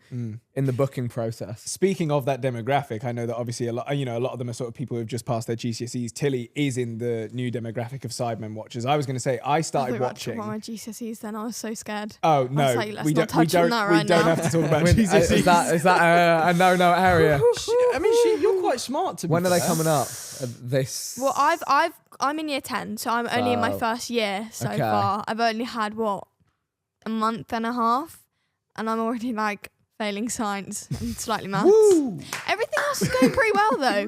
in the booking process. Speaking of that demographic, I know that obviously a lot of them are sort of people who've just passed their GCSEs. Tilly is in the new demographic of Sidemen watchers. I was going to say I started watching. My GCSEs, then I was so scared. Oh no, I was like, let's not touch on that right we don't now. have to talk about Is GCSEs. that a no area? I mean, you're quite smart to be When are they fair. coming up? This. Well, I'm in year 10, so I'm only in my first year so far. I've only had a month and a half, and I'm already like failing science and slightly maths. Everything else is going pretty well though.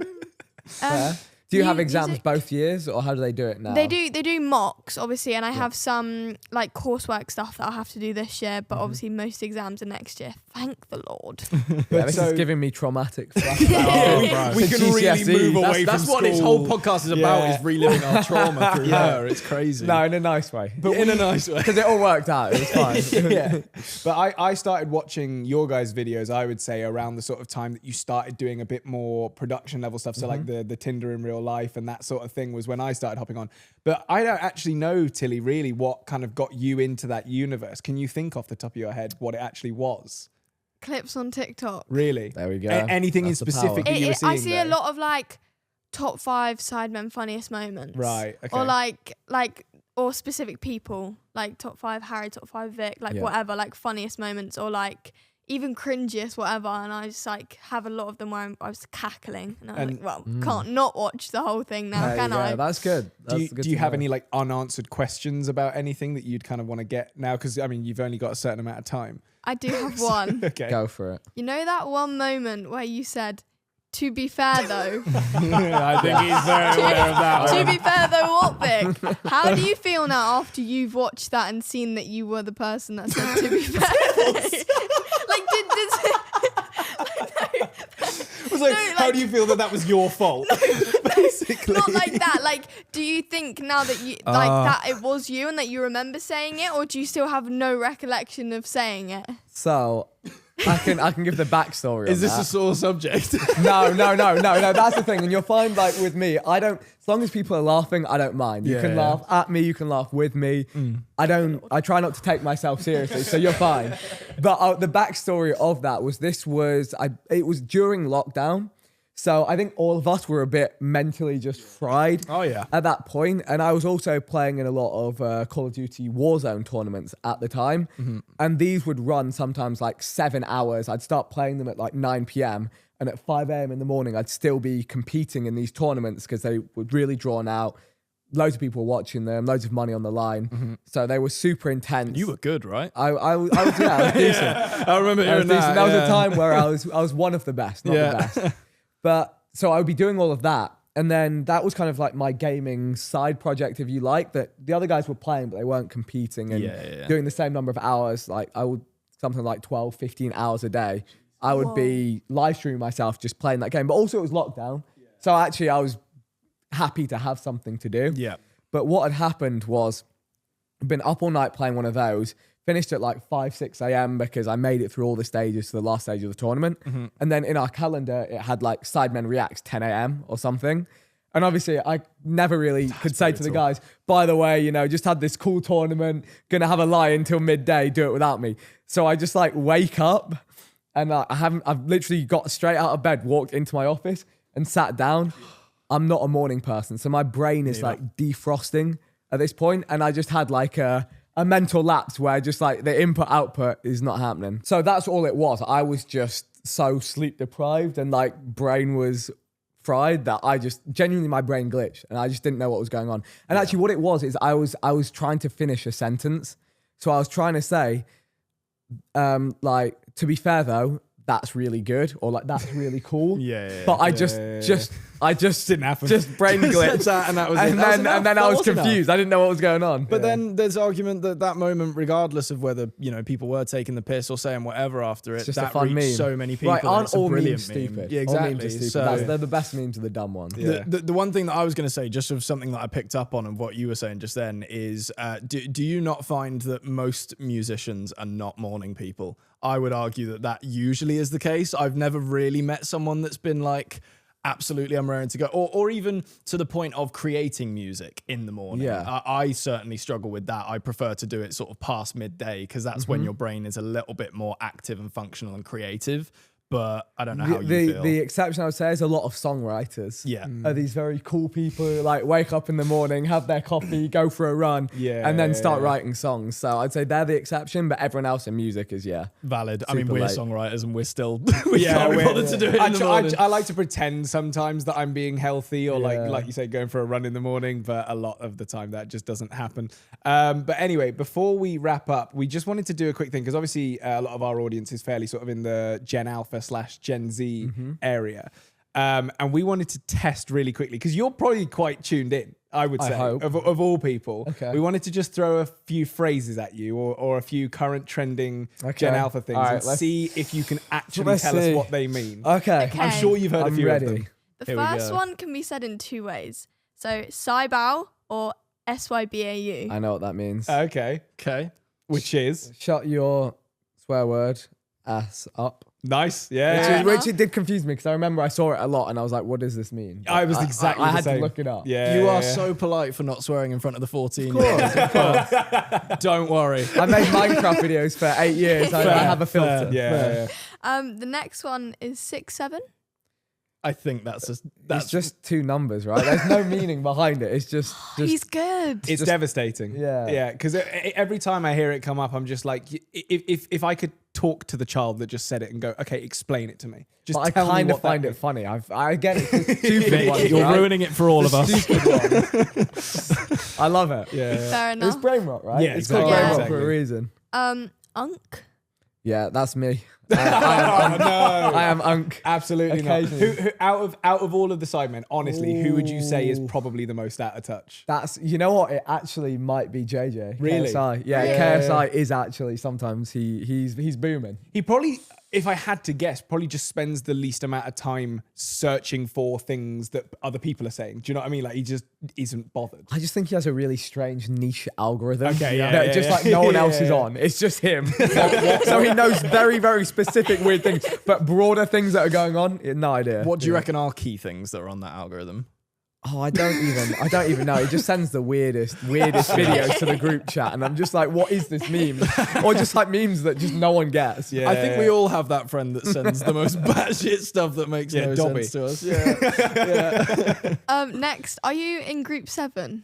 Do you have exams both years, or how do they do it now? They do mocks, obviously, and I have some like coursework stuff that I'll have to do this year, but obviously most exams are next year Thank the Lord. Yeah, this So- is giving me traumatic flashbacks. We can really GCSE. move away That's from what this school. whole podcast is about, Yeah. is reliving our trauma through her. It's crazy. No, in a nice way. but in a nice way. Because it all worked out. It was fine. Yeah. But I started watching your guys' videos, I would say, around the sort of time that you started doing a bit more production level stuff. So like the Tinder in real life and that sort of thing was when I started hopping on. But I don't actually know, Tilly, really what kind of got you into that universe. Can you think off the top of your head what it actually was? Clips on TikTok. Really? There we go. Anything in That's the specific power. that you were seeing I see there? a lot of like top 5 Sidemen funniest moments. Right, okay. Or like or specific people, like top 5 Harry, top 5 Vic, like Yeah. whatever, like funniest moments or like even cringiest, whatever. And I just like have a lot of them where I was cackling and I was like, well, can't not watch the whole thing now, There you can go. I? That's good. That's good Do you to have know. any like unanswered questions about anything that you'd kind of want to get now? Because I mean, you've only got a certain amount of time. I do have one. Okay. Go for it. You know that one moment where you said, to be fair though, I think he's very aware of that. to be fair though, what, Vic? How do you feel now after you've watched that and seen that you were the person that said to be fair? Like, It was like, No, how like- do you feel that was your fault? Basically. not like that. Like, do you think now that you like that it was you and that you remember saying it, or do you still have no recollection of saying it? So, I can give the backstory. Is on this that. a sore subject? No. That's the thing, and you'll find like with me, I don't. As long as people are laughing, I don't mind. You can Yeah. laugh at me, you can laugh with me. I don't. I try not to take myself seriously, so you're fine. But the backstory of that was it was during lockdown, so I think all of us were a bit mentally just fried. Oh, yeah. At that point, and I was also playing in a lot of Call of Duty Warzone tournaments at the time, and these would run sometimes like 7 hours. I'd start playing them at like 9 p.m. and at 5 a.m. in the morning, I'd still be competing in these tournaments because they were really drawn out. Loads of people were watching them, loads of money on the line, so they were super intense. You were good, right? I was decent. I remember I was hearing decent. That was yeah. a time where I was one of the best, not the best. But so I would be doing all of that. And then that was kind of like my gaming side project, if you like, that the other guys were playing, but they weren't competing and doing the same number of hours. Like I would something like 12, 15 hours a day. I would be live streaming myself just playing that game. But also it was lockdown. So actually I was happy to have something to do. Yeah. But what had happened was I'd been up all night playing one of those, finished at like 5, 6 a.m. because I made it through all the stages to the last stage of the tournament. And then in our calendar, it had like Sidemen Reacts 10 a.m. or something. And obviously I never really could say to the guys, by the way, just had this cool tournament, gonna have a lie until midday, do it without me. So I just like wake up and I've literally got straight out of bed, walked into my office and sat down. I'm not a morning person. So my brain is like defrosting at this point. And I just had like a mental lapse where just like the input output is not happening. So that's all it was. I was just so sleep deprived and like brain was fried that I just genuinely my brain glitched and I just didn't know what was going on. And actually what it was is I was trying to finish a sentence. So I was trying to say, like, to be fair though, that's really good or like that's really cool. But I just Didn't happen. just brain glitched. that and that was it. And That was then enough. and then That I was was enough. confused. I didn't know what was going on. But then there's argument that moment, regardless of whether people were taking the piss or saying whatever after it, It's just a that fun reached meme. so many people. Right, and aren't it's a all brilliant memes meme. stupid? Yeah, All exactly. memes are stupid. So They're the best memes are the dumb ones. the one thing that I was going to say, just of something that I picked up on and what you were saying just then, is do you not find that most musicians are not morning people? I would argue that usually is the case. I've never really met someone that's been like, absolutely, I'm raring to go. Or even to the point of creating music in the morning. Yeah. I certainly struggle with that. I prefer to do it sort of past midday because that's when your brain is a little bit more active and functional and creative. But I don't know how you feel. The exception I would say is a lot of songwriters. Yeah. Are these very cool people who like wake up in the morning, have their coffee, go for a run, and then start writing songs. So I'd say they're the exception, but everyone else in music is Valid. I mean, super we're late. songwriters and we're still we can't be bothered to do it in the morning. I like to pretend sometimes that I'm being healthy or like you say, going for a run in the morning, but a lot of the time that just doesn't happen. But anyway, before we wrap up, we just wanted to do a quick thing because obviously a lot of our audience is fairly sort of in the Gen Alpha / Gen Z area. and we wanted to test really quickly because you're probably quite tuned in. I would say, hope. of all people. Okay. We wanted to just throw a few phrases at you or a few current trending Gen Alpha things All right, and let's- see if you can actually let's tell us see. what they mean. Okay. Okay. I'm sure you've heard a I'm few ready. of them. The Here we first go. one can be said in 2 ways. So Sybao or SYBAU. I know what that means. Okay. Okay. Which is Shut your swear word ass up. nice. Which, Yeah. Fair is, which enough. it did confuse me because I remember I saw it a lot and I was like, what does this mean? I was exactly I the had same. to look it up. Yeah. You yeah, are yeah. so polite for not swearing in front of the 14. Don't worry. I made Minecraft videos for 8 years. I have a filter. Yeah. The next one is 6-7. I think that's That's just 2 numbers, right? There's no meaning behind it. It's just He's good. It's devastating. Yeah. Yeah. Because every time I hear it come up, I'm just like, if I could talk to the child that just said it and go, okay, explain it to me. Just but I tell me kind of what that find it means. funny. I get it. It's stupid ones, You're right? ruining it for all of us. Stupid ones. I love it. Yeah. Fair It's enough. brain rot, right? Yeah, it's called exactly, brain rot exactly. for a reason. Unk. Yeah, that's me. Oh, I no. am Unk. Absolutely not. Occasionally. Who out of all of the sidemen, honestly, who would you say is probably the most out of touch? That's, you know what? It actually might be JJ. Really? KSI. Yeah, Really? KSI is actually sometimes he's booming. He probably, if I had to guess, probably just spends the least amount of time searching for things that other people are saying. Do you know what I mean? Like he just isn't bothered. I just think he has a really strange niche algorithm. Okay, yeah, that yeah, just yeah. like no one Yeah, else yeah, is yeah. on. It's just him. So he knows very, very specific weird things, but broader things that are going on, no idea. What do you reckon are key things that are on that algorithm? Oh, I don't even know. He just sends the weirdest videos to the group chat, and I'm just like, what is this meme? Or just like memes that just no one gets. Yeah. I think we all have that friend that sends the most batshit stuff that makes no Dobby. sense to us. Yeah. Next, are you in group 7?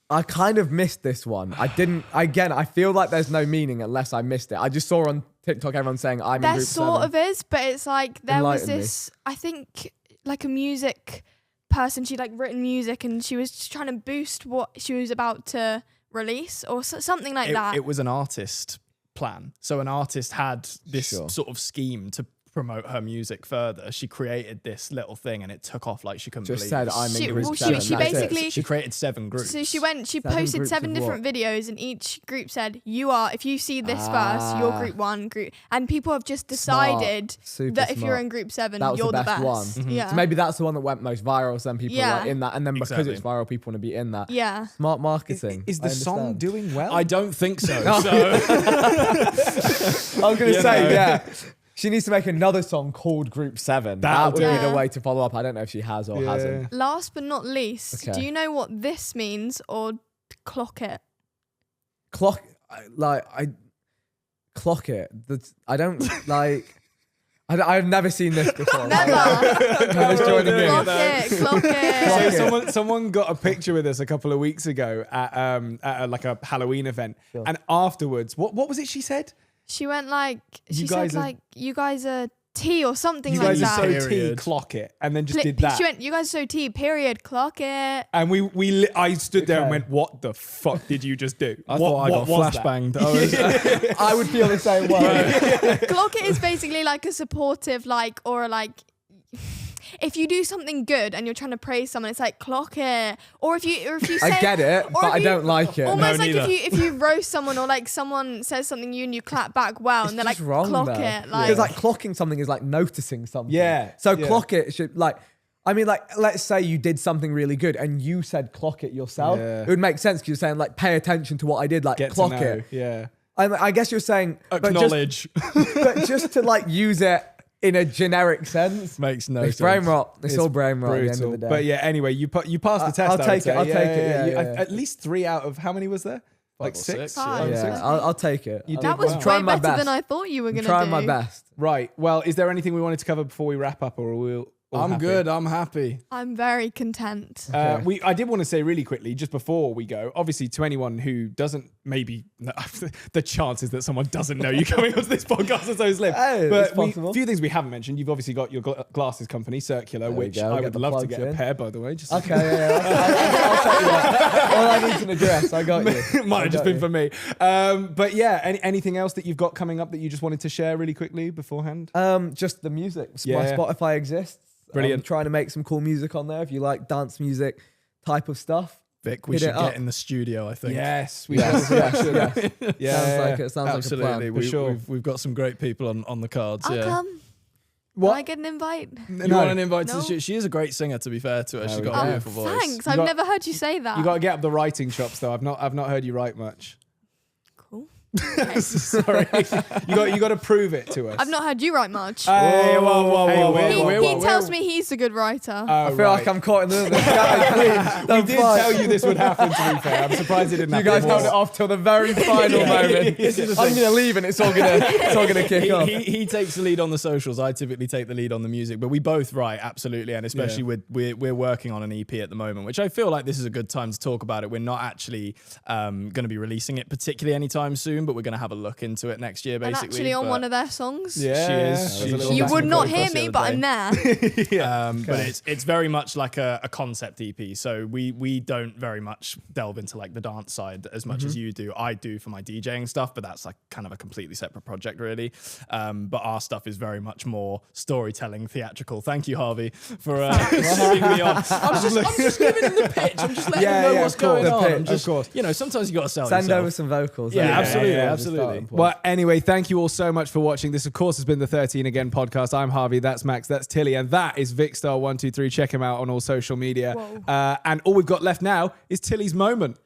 I kind of missed this one. I didn't. Again, I feel like there's no meaning unless I missed it. I just saw on TikTok everyone saying I'm in There group sort 7. of is, but it's like there was Enlighten me. this, I think, like a music person. She'd like written music and she was just trying to boost what she was about to release or something like that. It was an artist plan. So an artist had this Sure. sort of scheme to promote her music further. She created this little thing and it took off like she couldn't Just believe said it. I'm She- in group well, she- 7. she That's it. basically- She created 7 groups. So she posted groups 7 of different what? videos, and each group said, if you see this verse, you're group 1 group. And people have just decided Super that if you're smart. in group 7, That was you're the best one. Mm-hmm. Yeah. So maybe that's the one that went most viral. So then people Yeah. are like in that, and then because Exactly. it's viral, people want to be in that. Yeah. Smart marketing. Is the I song understand. doing well? I don't think so. No. So I was gonna say, yeah. She needs to make another song called Group 7. That That'll would do be it. the way to follow up. I don't know if she has or Yeah. hasn't. Last but not least, Okay. do you know what this means or clock it? Clock it. I don't like. I've never seen this before. Never. Whoever's joining in. Clock it, clock So it. someone got a picture with us a couple of weeks ago at like a Halloween event, and afterwards, what was it she said? She went like, she You said guys are- like, you guys are T or something You like guys that. are so T, Period. clock it, and then just Pli- did that. She went, you guys are so T, period, clock it. And I stood there and Okay. went, "What the fuck did you just do?" I thought I got was that? flashbanged. I was, I would feel the same way. Clock it is basically like a supportive, like, or like, if you do something good and you're trying to praise someone, it's like clock it. Or if you say, I get it, or but if I you- don't like it. Almost like neither. if you roast someone or like someone says something you and you clap back well It's and they're just like wrong, clock though. it. Like, Because like clocking something is like noticing something. Yeah, So yeah. clock it should like. I mean, like, let's say you did something really good and you said clock it yourself. Yeah. It would make sense because you're saying like pay attention to what I did, like Get clock to know. it. Yeah. I guess you're saying acknowledge. but just to like use it in a generic sense. Makes no It's sense. brain rot. It's all brain rot at the end of the day. But yeah, anyway, you passed the I'll test. I would take it, say. I'll take it, yeah, You- yeah. At least 3 out of how many was there? Like or 6? six, Five. yeah, Six. I'll take it. You I'm did that was well. way trying my better best. than I thought you were gonna trying do. my best. Right. Well, is there anything we wanted to cover before we wrap up, or we'll? I'm good. I'm happy. I'm very content. Okay. I did want to say really quickly, just before we go, obviously to anyone who doesn't maybe the chances that someone doesn't know you coming onto this podcast are so slim. Hey, but it's possible. a few things we haven't mentioned. You've obviously got your glasses company, Circular, There we which go, I get would the love to plugs get a in. pair, by the way. Just Okay, I'll take you that. All I need an address. I got you. it might I have just got been you. for me. But yeah, anything else that you've got coming up that you just wanted to share really quickly beforehand? Just the music. Yeah. My Spotify exists. Brilliant. Trying to make some cool music on there if you like dance music type of stuff. Vic, we Hit should it up. get in the studio, I think. Yes, we Yes, should. yes, yes. Yeah, Sounds like a Absolutely. plan. sure. We've got some great people on the cards. I'll yeah. come. What? Will I get an invite? You want an invite to the No. shoot? She is a great singer, to be fair to her. She's got Oh, a beautiful voice. Thanks. You I've got- never heard you say that. You got to get up the writing chops, though. I've not heard you write much. Cool. Okay. Sorry, you got to prove it to us. I've not heard you write much. Hey, whoa, he whoa. tells me he's a good writer. I feel like I'm caught in the We did tell you this would happen. To be fair, I'm surprised it didn't You happen. guys held it off till the very final moment. I'm gonna leave and it's all gonna kick off. He takes the lead on the socials. I typically take the lead on the music, but we both write, absolutely, and especially we're working on an EP at the moment, which I feel like this is a good time to talk about it. We're not actually going to be releasing it particularly anytime soon, but we're going to have a look into it next year, I'm basically. actually on but- one of their songs. Yeah, She is. You would not hear across the me, other but day. I'm there. But it's very much like a concept EP. So we don't very much delve into like the dance side as much as you do. I do for my DJing stuff, but that's like kind of a completely separate project, really. But our stuff is very much more storytelling, theatrical. Thank you, Harvey, for giving me on. I'm just giving him the pitch. I'm just letting him know what's of course. going The on. pitch, I'm just, of course. you know, sometimes you got to sell Send yourself. over some vocals. Yeah, absolutely, the absolutely. starting point. Well, anyway, thank you all so much for watching. This, of course, has been the 13 Again podcast. I'm Harvey, that's Max, that's Tilly, and that is Vikkstar123. Check him out on all social media. And all we've got left now is Tilly's moment.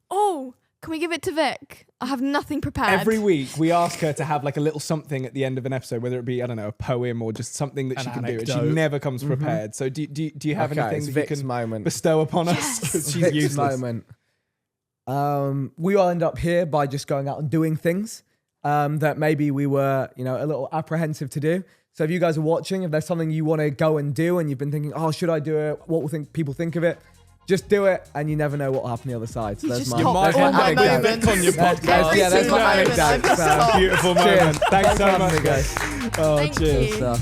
Oh, can we give it to Vic? I have nothing prepared. Every week, we ask her to have like a little something at the end of an episode, whether it be, I don't know, a poem or just something that An she can do. And she anecdote. never comes prepared. So do you have Okay, anything it's that Vic's you can moment. bestow upon us? 'Cause she's Vic's useless. moment. We all end up here by just going out and doing things that maybe we were, a little apprehensive to do. So if you guys are watching, if there's something you want to go and do and you've been thinking, oh, should I do it? What will people think of it? Just do it, and you never know what will happen the other side. So You there's just my, top there's all my my anecdote. moments. on your podcast. Every Yeah, that's single my moment anecdote. I've just So- told. Beautiful Cheers. moment. Thanks so for having much. me, guys. Oh, Thank cheers. you. So-